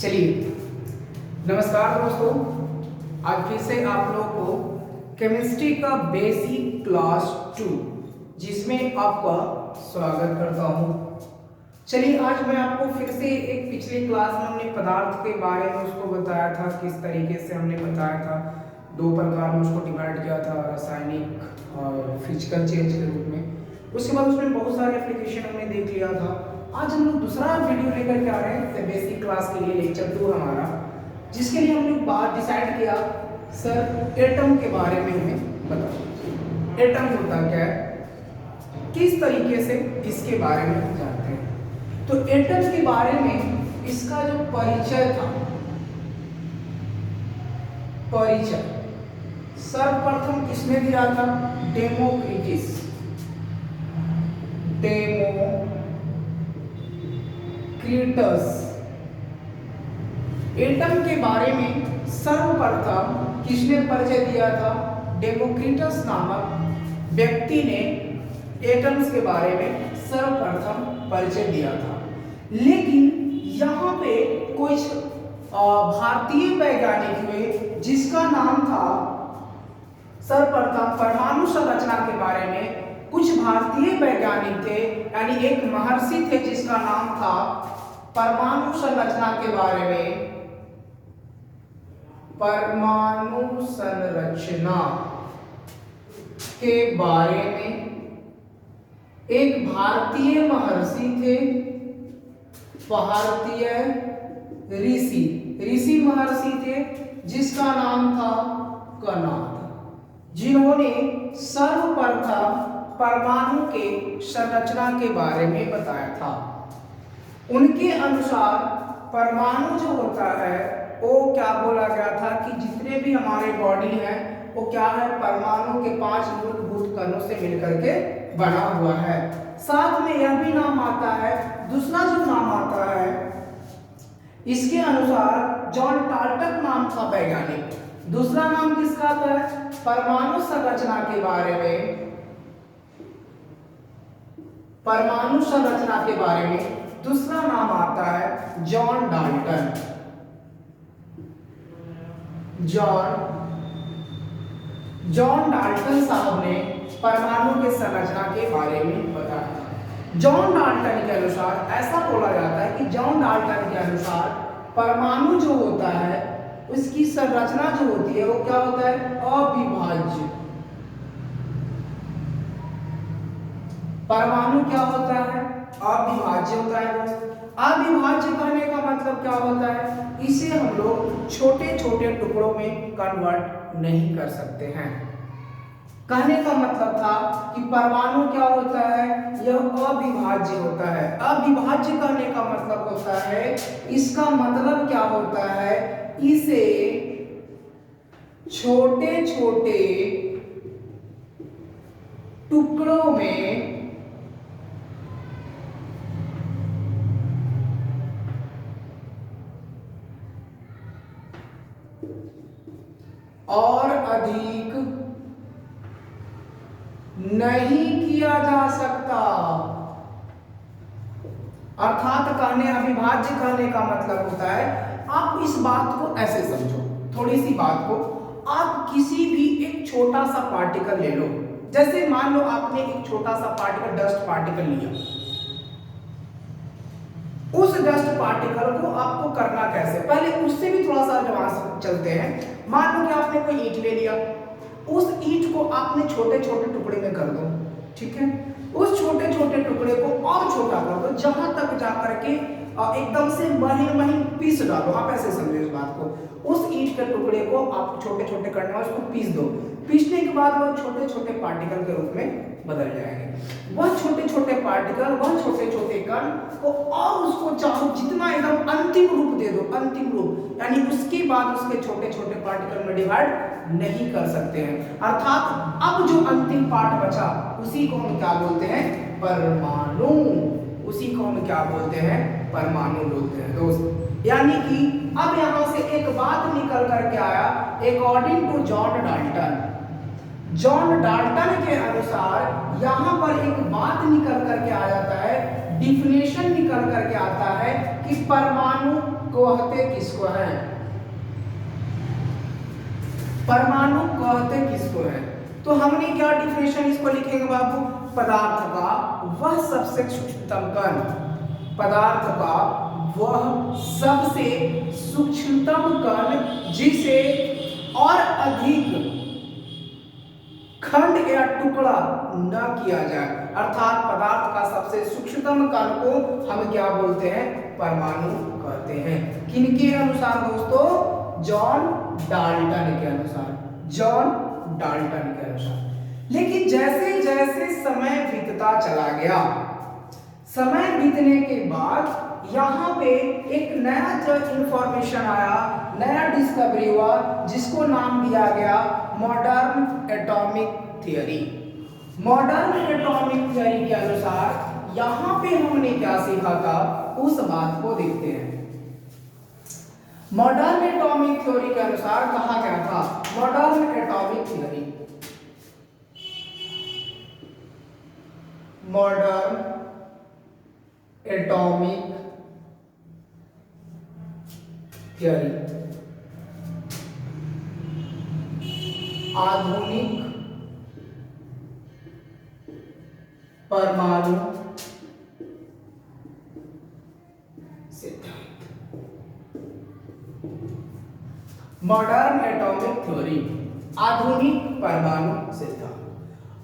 चलिए, नमस्कार दोस्तों। आज फिर से आप लोग को केमिस्ट्री का बेसिक क्लास 2 जिसमें आपका स्वागत करता हूं। चलिए, आज मैं आपको फिर से एक पिछली क्लास में हमने पदार्थ के बारे में उसको बताया था, किस तरीके से हमने बताया था। दो प्रकार में उसको डिवाइड किया था, रासायनिक और फिजिकल चेंज के रूप में। उसके बाद उसमें बहुत सारे एप्लीकेशन हमने देख लिया था। आज हम लोग दूसरा वीडियो लेकर के आ रहे हैं बेसिक क्लास के लिए, लेक्चर 2 हमारा, जिसके लिए हम लोग बात डिसाइड किया सर एटम के बारे में हमें बताओ। एटम होता क्या है, किस तरीके से इसके बारे में हम जानते हैं। तो एटम के बारे में इसका जो परिचय था, परिचय सर्वप्रथम किसने दिया था? डेमोक्रिटस। एटम के बारे में सर्वप्रथम किसने परिचय दिया था? डेमोक्रिटस नामक व्यक्ति ने एटम्स के बारे में सर्वप्रथम परिचय दिया था। लेकिन यहाँ पे कुछ भारतीय वैज्ञानिक हुए जिसका नाम था, सर्वप्रथम परमाणु संरचना के बारे में कुछ भारतीय वैज्ञानिक थे, यानी एक महर्षि थे जिसका नाम था परमाणु संरचना के बारे में, परमाणु संरचना के बारे में एक भारतीय महर्षि थे, भारतीय ऋषि महर्षि थे जिसका नाम था कणाद, जिन्होंने सर्वप्रथम परमाणु के संरचना के बारे में बताया था। उनके अनुसार परमाणु जो होता है वो क्या बोला गया था कि जितने भी हमारे बॉडी है वो क्या है, परमाणु के 5 मूलभूत कणों से मिलकर के बना हुआ है। साथ में यह भी नाम आता है, दूसरा जो नाम आता है इसके अनुसार जॉन डाल्टन नाम का वैज्ञानिक, दूसरा नाम किसका आता है? परमाणु संरचना के बारे में, परमाणु संरचना के बारे में दूसरा नाम आता है जॉन डाल्टन। जॉन डाल्टन साहब ने परमाणु के संरचना के बारे में बताया। जॉन डाल्टन के अनुसार ऐसा बोला जाता है कि जॉन डाल्टन के अनुसार परमाणु जो होता है उसकी संरचना जो होती है वो क्या होता है? अविभाज्य। परमाणु क्या होता है? अविभाज्य होता है दोस्त। अविभाज्य कहने का मतलब क्या होता है? इसे हम लोग छोटे छोटे टुकड़ों में कन्वर्ट नहीं कर सकते हैं। कहने का मतलब था कि परमाणु क्या होता है? यह अविभाज्य होता है। अविभाज्य कहने का मतलब होता है, इसका मतलब क्या होता है? इसे छोटे छोटे टुकड़ों में और अधिक नहीं किया जा सकता। अर्थात अविभाज्य कहने का मतलब होता है, आप इस बात को ऐसे समझो, थोड़ी सी बात को, आप किसी भी एक छोटा सा पार्टिकल ले लो। जैसे मान लो आपने एक छोटा सा पार्टिकल, डस्ट पार्टिकल लिया। उस डस्ट पार्टिकल को आपको करना कैसे? पहले उससे भी थोड़ा सा एडवांस चलते हैं। मान लो कि आपने कोई ईंट ले लिया, उस ईंट को आपने छोटे छोटे टुकड़े में कर दो, ठीक है? उस छोटे छोटे टुकड़े को और छोटा कर दो, जहां तक जाकर के एकदम से महीन महीन पीस डालो। आप ऐसे समझो इस बात को। उस ईंट के टुकड़े को आप छोटे छोटे करना है, उसको पीस दो। पीसने के बाद वो छोटे छोटे पार्टिकल के रूप में बदल जाएंगे। वह छोटे छोटे पार्टिकल, वह छोटे छोटे कण को और उसको चाहो जितना एकदम अंतिम रूप दे दो, अंतिम रूप, यानी उसके बाद उसके छोटे छोटे पार्टिकल में डिवाइड नहीं कर सकते हैं। अर्थात अब जो अंतिम पार्ट बचा उसी को हम क्या बोलते हैं? परमाणु। उसी को हम क्या बोलते हैं? परमाणु बोलते हैं दोस्त। यानी कि अब यहां से एक बात निकल करके आया, according to John Dalton. John Dalton के अनुसार यहां पर एक बात निकल करके आ जाता है, डिफिनेशन निकल करके आता है कि परमाणु कहते किसको है, परमाणु कहते किसको है। तो हमने क्या डिफिनेशन इसको लिखेंगे बाबू, पदार्थ का वह सबसे सूक्ष्मतम कण, पदार्थ का वह सबसे सूक्ष्मतम कण जिसे और अधिक खंड या टुकड़ा न किया जाए, अर्थात पदार्थ का सबसे सूक्ष्मतम कण को हम क्या बोलते हैं, परमाणु कहते हैं। किनके अनुसार दोस्तों, जॉन डाल्टन के अनुसार, जॉन डाल्टन के अनुसार। लेकिन जैसे जैसे समय बीतता चला गया, समय बीतने के बाद यहाँ पे एक नया जो इंफॉर्मेशन आया, नया डिस्कवरी हुआ, जिसको नाम दिया गया modern atomic theory. Modern atomic theory के अनुसार यहाँ पे हमने क्या सीखा था, उस बात को देखते हैं। मॉडर्न एटॉमिक थ्योरी के अनुसार कहा गया था, modern atomic theory, modern atomic theory, आधुनिक परमाणु सिद्धांत। मॉडर्न एटॉमिक थ्योरी, आधुनिक परमाणु सिद्धांत।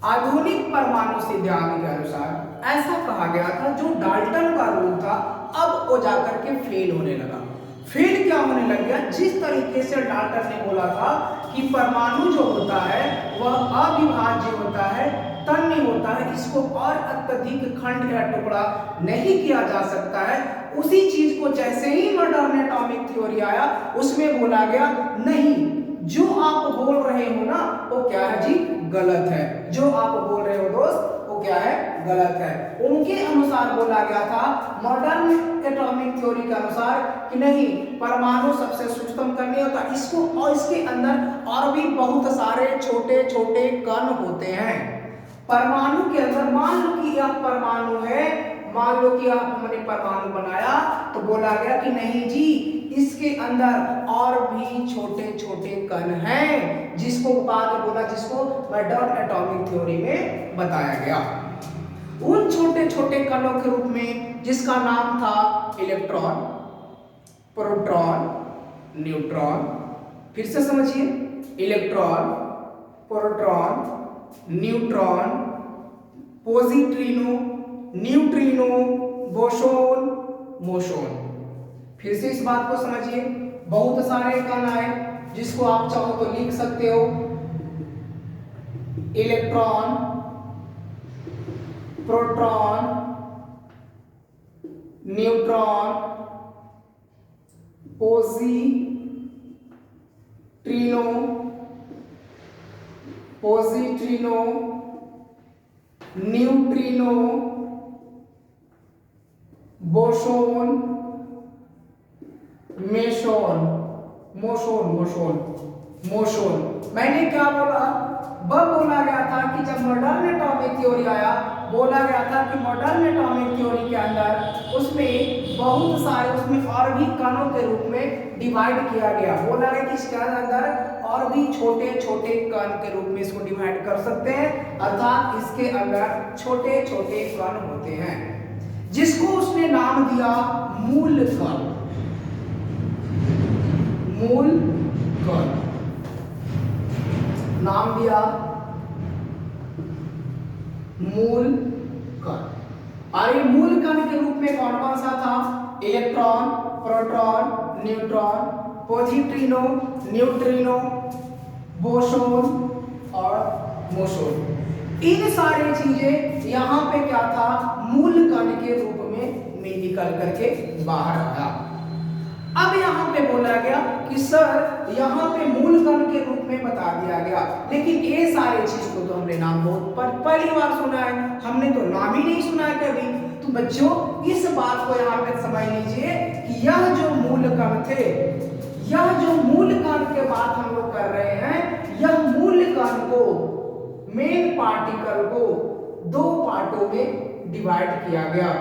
आधुनिक परमाणु सिद्धांत के अनुसार ऐसा कहा गया था, जो डाल्टन का रूल था अब वो जाकर के फेल होने लगा। फेल क्या होने लग गया, जिस तरीके से डाल्टन ने बोला था कि परमाणु जो होता है वह अविभाज्य होता है, तन्य होता है, इसको और अत्यधिक खंड या टुकड़ा नहीं किया जा सकता है, उसी चीज को जैसे ही मॉडर्न एटॉमिक थ्योरी आया उसमें बोला गया नहीं, जो आप बोल रहे हो ना वो क्या है जी, गलत है। जो आप बोल रहे हो दोस्त वो क्या है, गलत है। उनके अनुसार बोला गया था, मॉडर्न एटॉमिक थ्योरी के अनुसार कि नहीं, परमाणु सबसे सूक्ष्मतम कण नहीं होता, इसको और इसके अंदर और भी बहुत सारे छोटे छोटे कण होते हैं। परमाणु के अंदर मान लो कि यह परमाणु है, मान लो कि हमने परमाणु बनाया, तो बोला गया कि नहीं जी, इसके अंदर और भी छोटे छोटे कण हैं, जिसको बाद में बोला, जिसको मॉडर्न एटॉमिक थ्योरी में बताया गया। उन छोटे छोटे कणों के रूप में जिसका नाम था इलेक्ट्रॉन, प्रोटॉन, न्यूट्रॉन। फिर से समझिए, electron, proton, neutron, positrino, neutrino, boson, moson. फिर से इस बात को समझिए, बहुत सारे कण आए, जिसको आप चाहो तो लिख सकते हो, electron, proton, neutron, positrino, neutrino, boson, meson, moson. मैंने क्या बोला, बोला गया था कि जब मॉडर्न एटॉमिक थ्योरी आया, बोला गया था कि मॉडर्न एटॉमिक थ्योरी के अंदर उसमें बहुत सारे, उसमें और भी कणों के रूप में डिवाइड किया गया। बोला गया कि इसके अंदर और भी छोटे छोटे कण के रूप में इसको डिवाइड कर सकते हैं, अर्थात इसके अंदर छोटे छोटे कण होते हैं, जिसको उसने नाम दिया मूल कण। मूल कण नाम दिया, मूल कण। और ये मूल कण के रूप में कौन कौन सा था, electron, proton, neutron, positrino, neutrino, boson और मोसोन। इन सारी चीजें यहाँ पे क्या था, मूल कण के रूप में निकल करके बाहर आया। अब यहाँ पे बोला गया कि सर यहाँ पे मूल कण के रूप में बता दिया गया, लेकिन ये सारे चीज को तो हमने नाम बहुत पहली बार सुना है, हमने तो नाम ही नहीं सुना है कभी। तो बच्चों इस बात को यहाँ पे समझ लीजिए कि यह जो मूल कण थे, यह जो मूल कण के बात हम लोग कर रहे हैं, यह मूल कण को, मेन पार्टिकल को दो पार्टों में डिवाइड किया गया।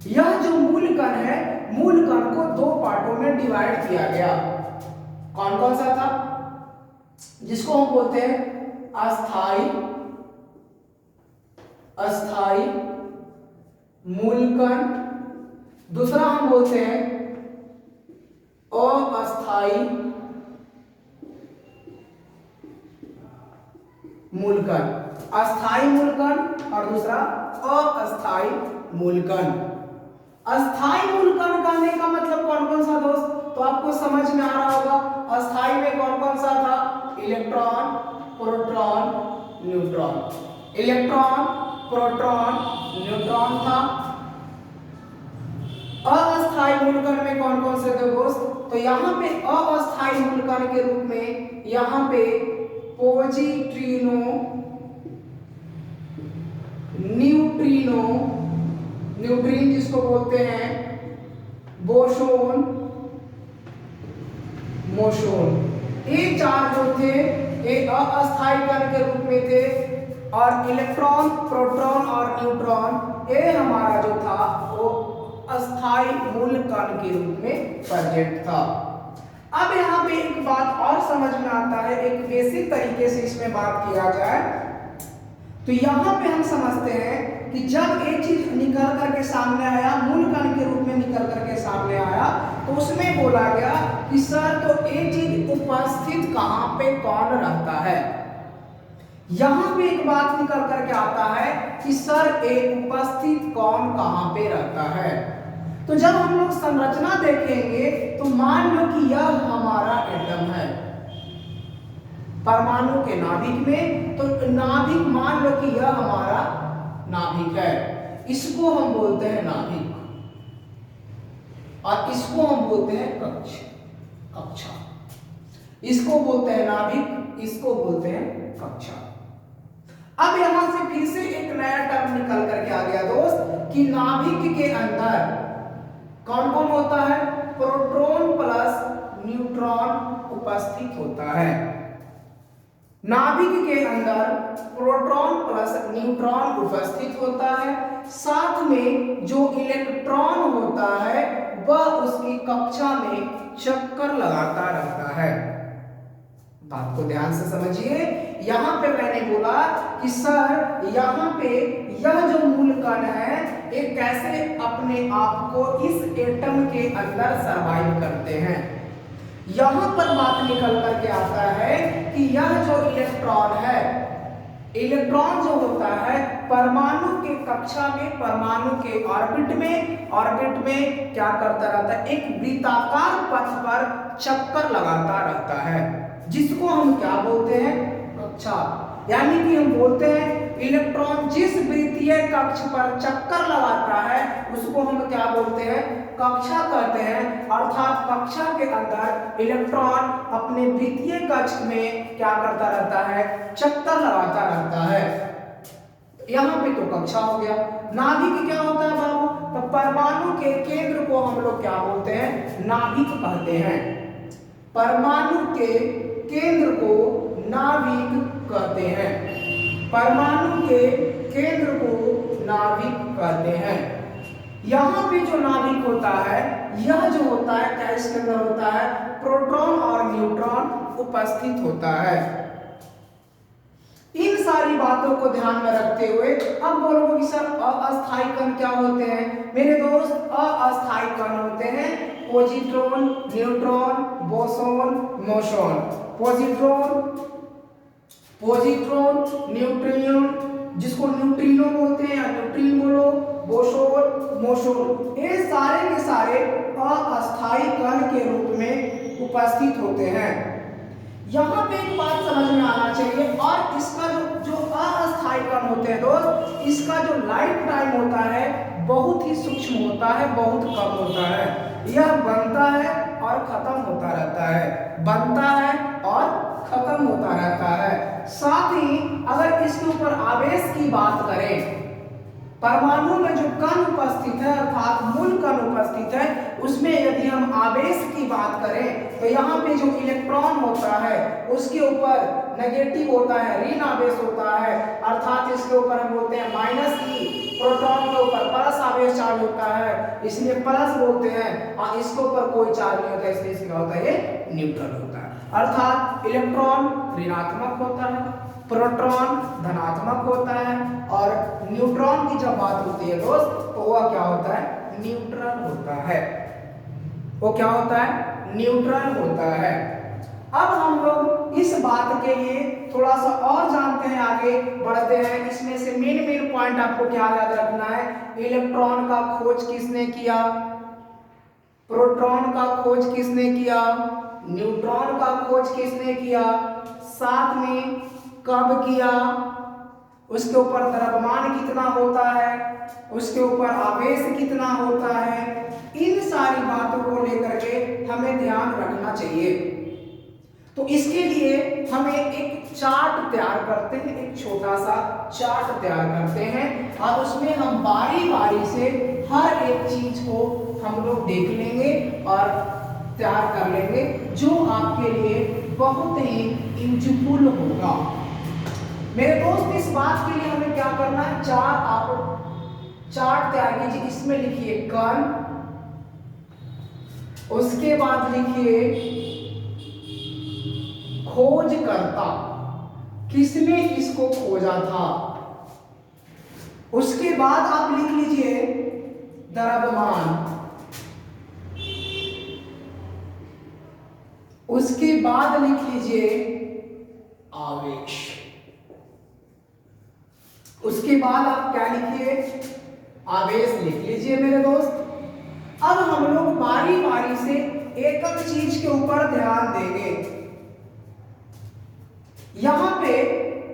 यह जो मूल कण है, मूल कण को दो पार्टों में डिवाइड किया गया। कौन कौन सा था? जिसको हम बोलते हैं अस्थाई मूल कण, दूसरा हम बोलते हैं अस्थाई मूलकण। अस्थाई मूलकण और दूसरा अस्थाई मूलकण। अस्थाई मूलकण कहने का मतलब कौन कौन सा दोस्त? तो आपको समझ में आ रहा होगा। अस्थाई में कौन कौन सा था? Electron, proton, neutron. Electron, proton, neutron था। अस्थाई मूलकण में कौन कौन से थे दोस्त? तो यहाँ पे अस्थाई मूलकण के रूप में यहाँ पे पॉजिट्रिनो, न्यूट्रिनो, न्यूट्रिन जिसको बोलते हैं, बोसोन, मोसोन, ये चार जो थे ये अस्थाई कण के रूप में थे। और इलेक्ट्रॉन, प्रोटॉन और न्यूट्रॉन ये हमारा जो था वो अस्थाई मूल कण के रूप में प्रेजेंट था। अब यहाँ पे एक बात और समझ में आता है, एक बेसिक तरीके से इसमें बात किया जाए तो यहाँ पे हम समझते हैं कि जब एक चीज निकल करके सामने आया, मूल कण के रूप में निकल करके सामने आया, तो उसमें बोला गया कि सर तो एक चीज उपस्थित कहाँ पे कौन रहता है। यहाँ पे एक बात निकल करके आता है कि सर एक उपस्थित कौन कहाँ पे रहता है। तो जब हम लोग संरचना देखेंगे तो मान लो कि यह हमारा एटम है परमाणु के नाभिक में, तो नाभिक मान लो कि यह हमारा नाभिक है, इसको हम बोलते हैं नाभिक और इसको हम बोलते हैं कक्षा। इसको बोलते हैं नाभिक, इसको बोलते हैं कक्षा। अब यहां से फिर से एक नया टर्म निकल करके आ गया दोस्त कि नाभिक के अंदर कौन कौन होता है? प्रोटॉन प्लस न्यूट्रॉन उपस्थित होता है। नाभिक के अंदर प्रोटॉन प्लस न्यूट्रॉन उपस्थित होता है, साथ में जो इलेक्ट्रॉन होता है वह उसकी कक्षा में चक्कर लगाता रहता है। बात को ध्यान से समझिए। यहां पे मैंने बोला कि सर यहां पे यह जो मूल कण है ये कैसे अपने आप को इस एटम के अंदर सरवाइव करते हैं। यहां पर बात निकल करके आता है कि यह जो इलेक्ट्रॉन है, इलेक्ट्रॉन जो होता है परमाणु के कक्षा में, परमाणु के ऑर्बिट में क्या करता रहता है? एक वृत्ताकार पथ पर चक्कर लगाता रहता है, जिसको हम क्या बोलते हैं? कक्षा। यानी कि हम बोलते हैं इलेक्ट्रॉन जिस वृत्तीय कक्ष पर चक्कर लगाता है उसको हम क्या बोलते हैं? कक्षा कहते हैं। अर्थात कक्षा के अंदर इलेक्ट्रॉन अपने वृत्तीय कक्ष में क्या करता रहता है? चक्कर लगाता रहता है। यहाँ पे तो कक्षा हो गया। नाभिक क्या होता है बाबू? तो परमाणु के केंद्र को हम लोग क्या बोलते हैं? नाभिक कहते हैं। परमाणु के केंद्र को नाभिक कहते हैं। परमाणु के केंद्र को नाभिक कहते हैं। यहाँ पे जो नाभिक होता है यह जो होता है क्या इसके अंदर होता है? प्रोटॉन और न्यूट्रॉन उपस्थित होता है। इन सारी बातों को ध्यान में रखते हुए अब बोलोगे कि सर अस्थाई कण क्या होते हैं? मेरे दोस्त अस्थाई कण होते हैं positron, neutron, boson, moson. Positron, neutrino जिसको न्यूट्रिनो बोलते हैं या न्यूट्रिन बोलो, बोसोन, मोसोन, ये सारे के सारे अस्थाई कण के रूप में उपस्थित होते हैं। यहाँ पे एक बात समझ में आना चाहिए, और इसका जो अस्थाई कण होते हैं दोस्त, इसका जो लाइफ टाइम होता है बहुत ही सूक्ष्म होता है, बहुत कम होता है। यह बनता है और खत्म होता रहता है, बनता है और खत्म होता रहता है। साथ ही अगर इसके ऊपर आवेश की बात करें, परमाणु में जो कण उपस्थित है अर्थात मूल कण उपस्थित है उसमें यदि हम आवेश की बात करें तो यहाँ पे जो इलेक्ट्रॉन होता है उसके ऊपर नेगेटिव होता है, ऋण आवेश होता है, अर्थात इसके ऊपर हम बोलते हैं -e। प्रोटॉन के ऊपर प्लस आवेश चार्ज होता है, इसलिए प्लस बोलते हैं, और इसके ऊपर कोई चार्ज नहीं होता, इसलिए इसका होता है ये न्यूट्रल होता है। अर्थात इलेक्ट्रॉन ऋणात्मक होता है, प्रोटॉन धनात्मक होता है, और न्यूट्रॉन की जब बात होती है दोस्त तो वह क्या होता है, न्यूट्रल होता है। वो क्या होता है, न्यूट्रल होता है। अब हम लोग इस बात के लिए थोड़ा सा और जानते हैं, आगे बढ़ते हैं। इसमें से मेन पॉइंट आपको क्या याद रखना है, इलेक्ट्रॉन का खोज किसने किया, प्रोटॉन का खोज किसने किया, न्यूट्रॉन का खोज किसने किया, साथ में कब किया, उसके ऊपर द्रव्यमान कितना होता है, उसके ऊपर आवेश कितना होता है, इन सारी बातों को लेकर के हमें ध्यान रखना चाहिए। तो इसके लिए हमें एक चार्ट तैयार करते हैं, एक छोटा सा चार्ट तैयार करते हैं, और उसमें हम बारी बारी से हर एक चीज को हम लोग देख लेंगे और तैयार कर लेंगे, जो आपके लिए बहुत ही यूजफुल होगा। मेरे दोस्त, इस बात के लिए हमें क्या करना है, चार्ट तैयार कीजिए। इसमें लिखिए कण, उसके बाद लिखिए खोजकर्ता, किसने इसको खोजा था, उसके बाद आप लिख लीजिए द्रव्यमान, उसके बाद लिख लीजिए आवेश, उसके बाद आप क्या लिखिए, आवेश लिख लीजिए मेरे दोस्त। अब हम लोग बारी बारी से एक एक चीज के ऊपर ध्यान देंगे। यहां पे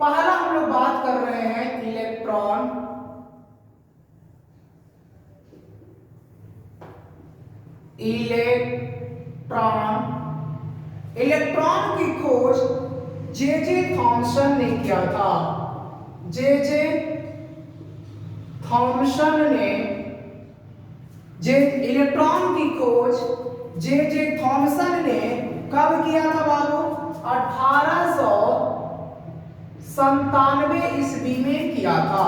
पहला हम लोग बात कर रहे हैं इलेक्ट्रॉन, इलेक्ट्रॉन की खोज जे थॉमसन ने किया था। जे थॉमसन ने इलेक्ट्रॉन की खोज जे थॉमसन ने कब किया था बाबू, 1897 ईस्वी में किया था।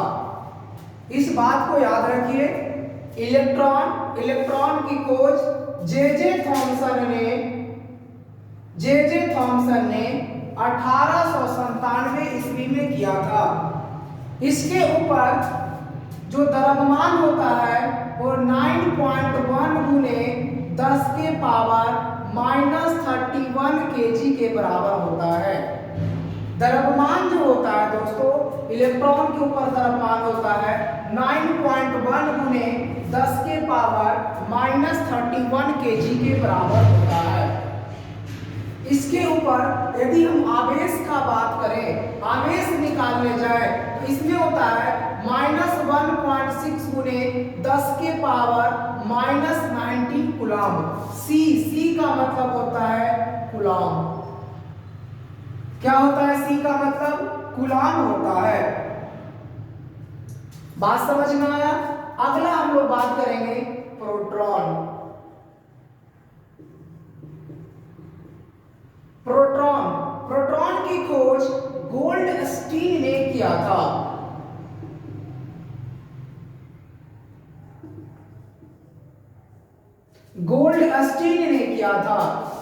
इस बात को याद रखिए, इलेक्ट्रॉन की खोज जे थॉमसन ने 1897 ईस्वी में किया था। इसके ऊपर जो द्रव्यमान होता है वो 9.1 गुने 10 के पावर -31 kg के बराबर होता है। द्रव्यमान जो होता है दोस्तों, इलेक्ट्रॉन के ऊपर द्रव्यमान होता है 9.1 गुने 10 के पावर -31 kg के बराबर होता है। इसके ऊपर यदि हम आवेश का बात करें, आवेश निकालने जाए तो इसमें होता है -1.6 गुने 10 के पावर -19 कूलम। सी का मतलब होता है कूलम। क्या होता है सी का मतलब, कूलम होता है। बात समझ में आया। अगला हम लोग बात करेंगे प्रोटॉन। प्रोटॉन की खोज गोल्डस्टीन ने किया था। गोल्डस्टीन ने किया था।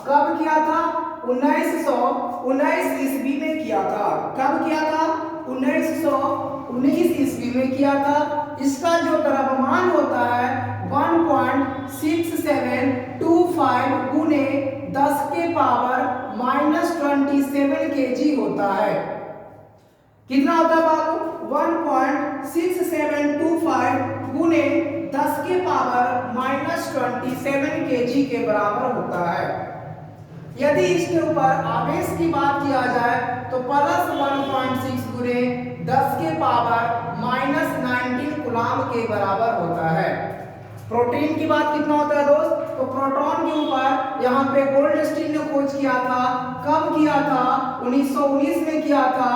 कब किया था, 1919 ईस्वी में किया था। कब किया था, 1919 ईस्वी में किया था। इसका जो द्रव्यमान होता है 1.6725 गुने 10 के पावर -27 kg होता है। कितना होता है बाबू, 1.6725 गुने 10 के पावर -27 kg के बराबर होता है। यदि इसके ऊपर आवेश की बात किया जाए तो +1.6 गुने 10 के पावर -19 कूलम के बराबर होता है। प्रोटीन की बात कितना होता है दोस्त, तो प्रोटॉन के ऊपर यहाँ पे गोल्डस्टीन ने खोज किया था। कब किया था, 1919 में किया था।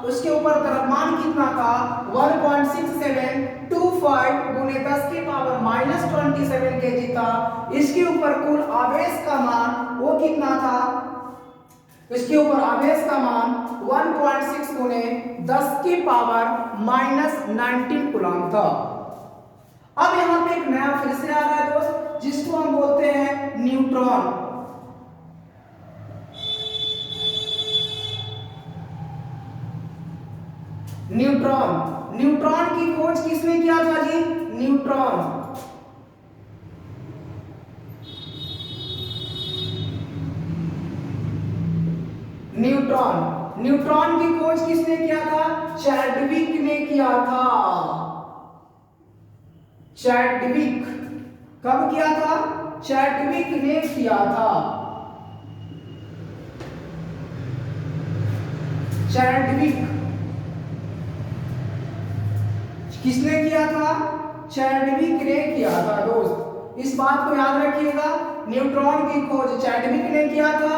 उसके ऊपर द्रव्यमान कितना था, 1.6725 गुने 10 के पावर -27 kg था। इसके ऊपर कुल आवेश का मान वो कितना था, इसके ऊपर आवेश का मान 1.6 गुने 10 के पावर -19 कूलम था। अब यहाँ पे एक नया फिर से आ रहा है दोस्त, जिसको हम बोलते हैं न्यूट्रॉन। न्यूट्रॉन, न्यूट्रॉन की खोज किसने किया था जी? न्यूट्रॉन। न्यूट्रॉन, न्यूट्रॉन की खोज किसने किया था? चैडविक ने किया था। चैडविक, कब किया था? चैडविक ने किया था। चैडविक किसने किया था? चैडविक ने किया था दोस्त, इस बात को याद रखिएगा। न्यूट्रॉन की खोज चैडविक ने किया था।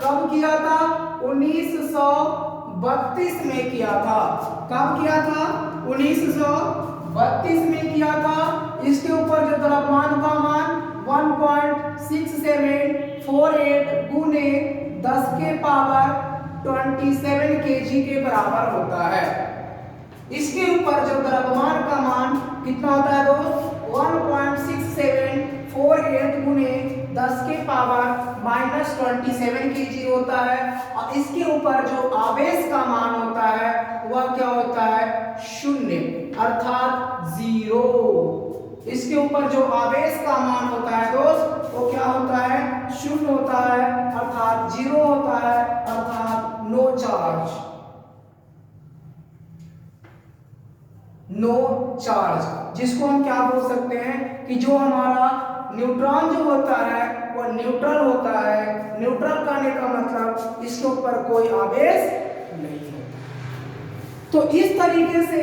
कब किया था? 1932 में किया था। कब किया था? 1932 में किया था। इसके ऊपर जो द्रव्यमान का मान 1.6748 गुने 10 के पावर 27 kg के बराबर होता है। इसके ऊपर जो द्रव्यमान का मान कितना होता है दोस्त? 1.6748 गुने 10 के पावर -27 kg होता है। और इसके ऊपर जो आवेश का मान होता है वह क्या होता है? शून्य, अर्थात 0। इसके ऊपर जो आवेश का मान होता है दोस्त वो क्या होता है? शून्य होता है, अर्थात 0 होता है, अर्थात नो चार्ज। नो चार्ज, जिसको हम क्या बोल सकते हैं कि जो हमारा न्यूट्रॉन जो होता है वो न्यूट्रल होता है। न्यूट्रल करने का मतलब इसके ऊपर कोई आवेश नहीं होता। तो इस तरीके से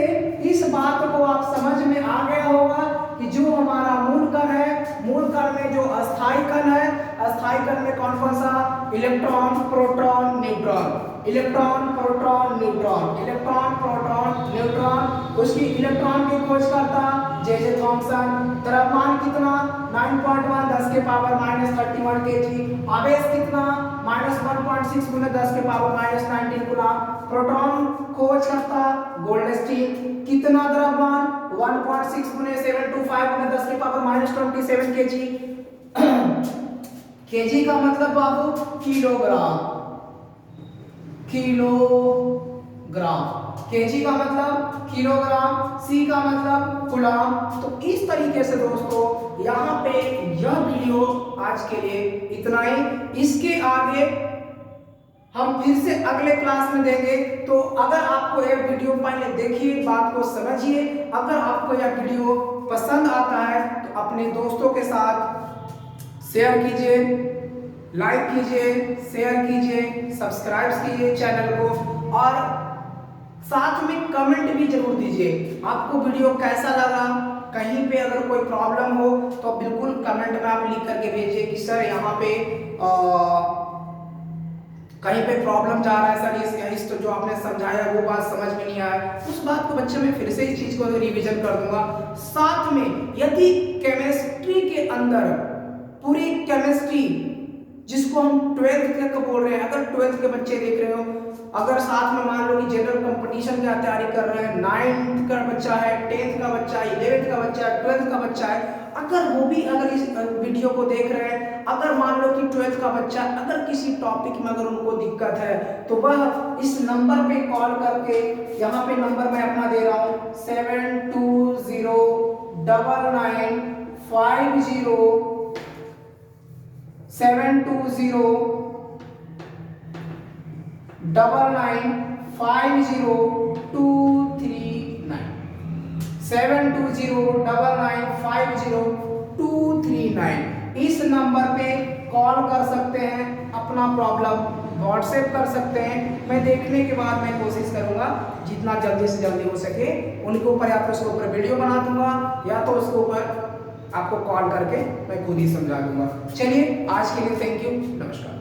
इस बात को आप समझ में आ गया होगा कि जो हमारा मूल कण है, मूल कण में जो अस्थायी कण है, अस्थायी कण में कौन कौन सा? Electron, proton, neutron. Electron, proton, neutron, electron, proton, neutron. उसकी इलेक्ट्रॉन की खोज करता जे थॉमसन। द्रव्यमान कितना? 9.1 10 के पावर -31 kg। आवेश कितना? -1.6 गुने 10 के पावर -19 गुना। प्रोटॉन खोज करता गोल्डस्टीन। कितना द्रव्यमान? 1.6 गुने 725 गुने 10 के पावर -27 kg। kg का मतलब बाबू किलोग्राम, किलोग्राम। kg का मतलब किलोग्राम, c का मतलब कूलम। तो इस तरीके से दोस्तों यहाँ पे यह वीडियो आज के लिए इतना ही। इसके आगे हम फिर से अगले क्लास में देंगे। तो अगर आपको यह वीडियो पहले देखिए, बात को समझिए। अगर आपको यह वीडियो पसंद आता है तो अपने दोस्तों के साथ शेयर कीजिए, लाइक कीजिए, शेयर कीजिए, सब्सक्राइब कीजिए चैनल को, और साथ में कमेंट भी जरूर दीजिए आपको वीडियो कैसा लगा। कहीं पे अगर कोई प्रॉब्लम हो तो बिल्कुल कमेंट में आप लिख करके भेजिए कि सर यहाँ पे कहीं पे प्रॉब्लम जा रहा है सर, इस तो जो आपने समझाया वो बात समझ में नहीं आया, उस बात को बच्चे मैं फिर से इस चीज को रिवीजन कर दूंगा। साथ में यदि केमिस्ट्री के अंदर पूरी केमिस्ट्री जिसको हम 12th तक बोल रहे हैं, अगर 12th के बच्चे देख रहे हो, अगर साथ में मान लो कि जनरल कंपटीशन की तैयारी कर रहे हैं, 9th का बच्चा है, 10th का बच्चा है, 11th का बच्चा है, 12th का बच्चा है, अगर वो भी अगर इस वीडियो को देख रहे हैं, अगर मान लो कि 12th का बच्चा अगर किसी टॉपिक में अगर उनको दिक्कत है तो वह इस नंबर पे कॉल करके, यहाँ पे नंबर मैं अपना दे रहा हूँ 720995029, इस नंबर पे कॉल कर सकते हैं, अपना प्रॉब्लम व्हाट्सएप कर सकते हैं। मैं देखने के बाद मैं कोशिश करूंगा जितना जल्दी से जल्दी हो सके उनके ऊपर, या तो उसके ऊपर वीडियो बना दूंगा या तो उसके ऊपर आपको कॉल करके मैं खुद ही समझा दूंगा। चलिए आज के लिए थैंक यू, नमस्कार।